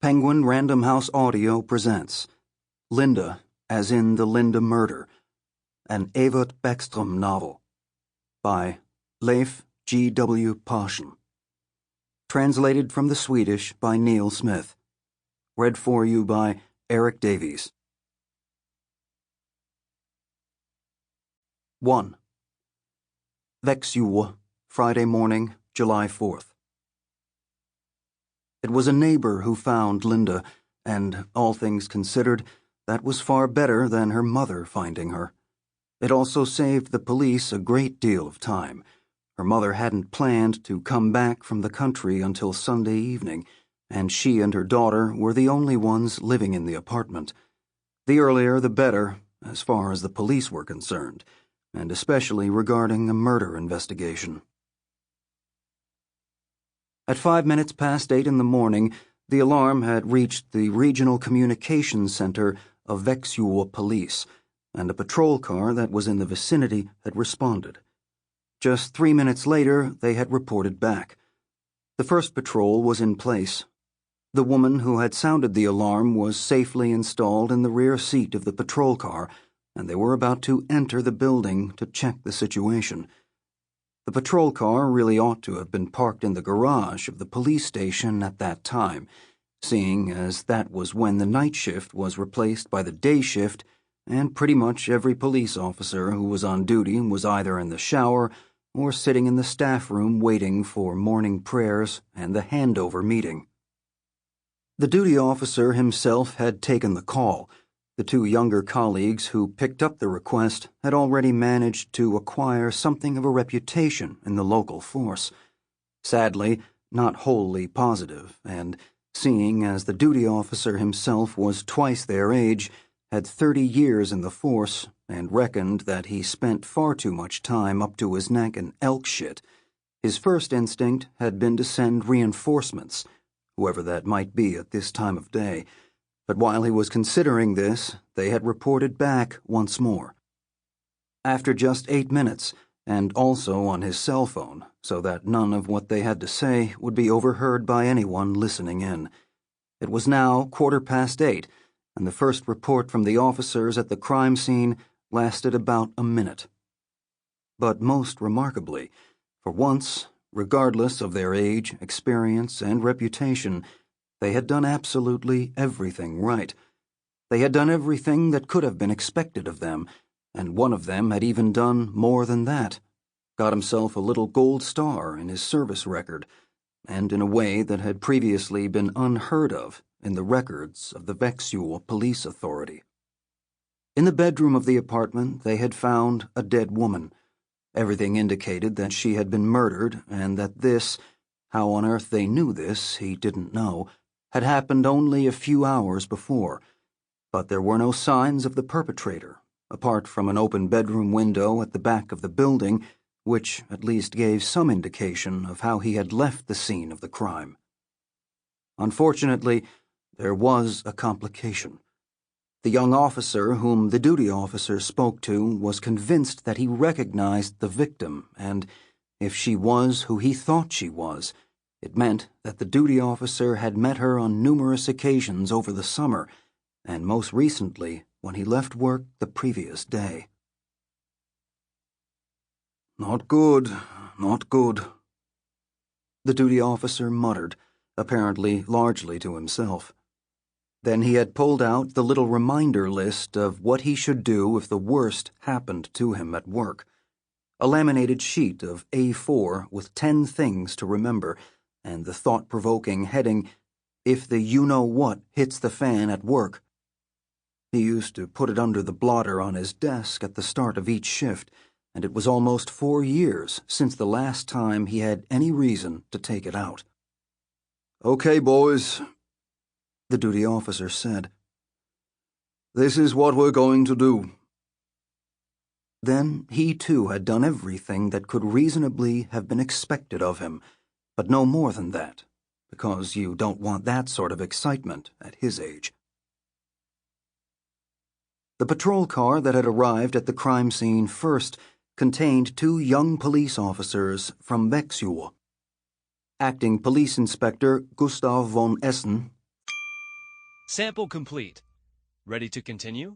Penguin Random House Audio presents Linda, as in the Linda Murder, an Evert Bäckström novel, by Leif G.W. Persson. Translated from the Swedish by Neil Smith. Read for you by Erik Davies. 1. Vaxjo, Friday morning, July 4th. It was a neighbor who found Linda, and, all things considered, that was far better than her mother finding her. It also saved the police a great deal of time. Her mother hadn't planned to come back from the country until Sunday evening, and she and her daughter were the only ones living in the apartment. The earlier the better, as far as the police were concerned, and especially regarding a murder investigation. At 8:05 in the morning, the alarm had reached the Regional Communications Center of Vaxjo Police, and a patrol car that was in the vicinity had responded. Just 3 minutes later, they had reported back. The first patrol was in place. The woman who had sounded the alarm was safely installed in the rear seat of the patrol car, and they were about to enter the building to check the situation. The patrol car really ought to have been parked in the garage of the police station at that time, seeing as that was when the night shift was replaced by the day shift, and pretty much every police officer who was on duty was either in the shower or sitting in the staff room waiting for morning prayers and the handover meeting. The duty officer himself had taken the call. The two younger colleagues who picked up the request had already managed to acquire something of a reputation in the local force. Sadly, not wholly positive, and, seeing as the duty officer himself was twice their age, had 30 years in the force, and reckoned that he spent far too much time up to his neck in elk shit, his first instinct had been to send reinforcements, whoever that might be at this time of day. But while he was considering this, they had reported back once more. After just 8 minutes, and also on his cell phone, so that none of what they had to say would be overheard by anyone listening in. It was now 8:15, and the first report from the officers at the crime scene lasted about a minute. But most remarkably, for once, regardless of their age, experience, and reputation, they had done absolutely everything right. They had done everything that could have been expected of them, and one of them had even done more than that, got himself a little gold star in his service record, and in a way that had previously been unheard of in the records of the Vaxjo Police Authority. In the bedroom of the apartment, they had found a dead woman. Everything indicated that she had been murdered, and that this, how on earth they knew this, he didn't know, had happened only a few hours before. But there were no signs of the perpetrator, apart from an open bedroom window at the back of the building, which at least gave some indication of how he had left the scene of the crime. Unfortunately, there was a complication. The young officer whom the duty officer spoke to was convinced that he recognized the victim, and if she was who he thought she was, it meant that the duty officer had met her on numerous occasions over the summer, and most recently when he left work the previous day. "Not good, not good," the duty officer muttered, apparently largely to himself. Then he had pulled out the little reminder list of what he should do if the worst happened to him at work. A laminated sheet of A4 with 10 things to remember, and the thought-provoking heading, "If the you-know-what hits the fan at work." He used to put it under the blotter on his desk at the start of each shift, and it was almost 4 years since the last time he had any reason to take it out. "Okay, boys," the duty officer said. "This is what we're going to do." Then he too had done everything that could reasonably have been expected of him, but no more than that, because you don't want that sort of excitement at his age. The patrol car that had arrived at the crime scene first contained 2 young police officers from Vaxjo. Acting Police Inspector Gustav von Essen Sample complete. Ready to continue?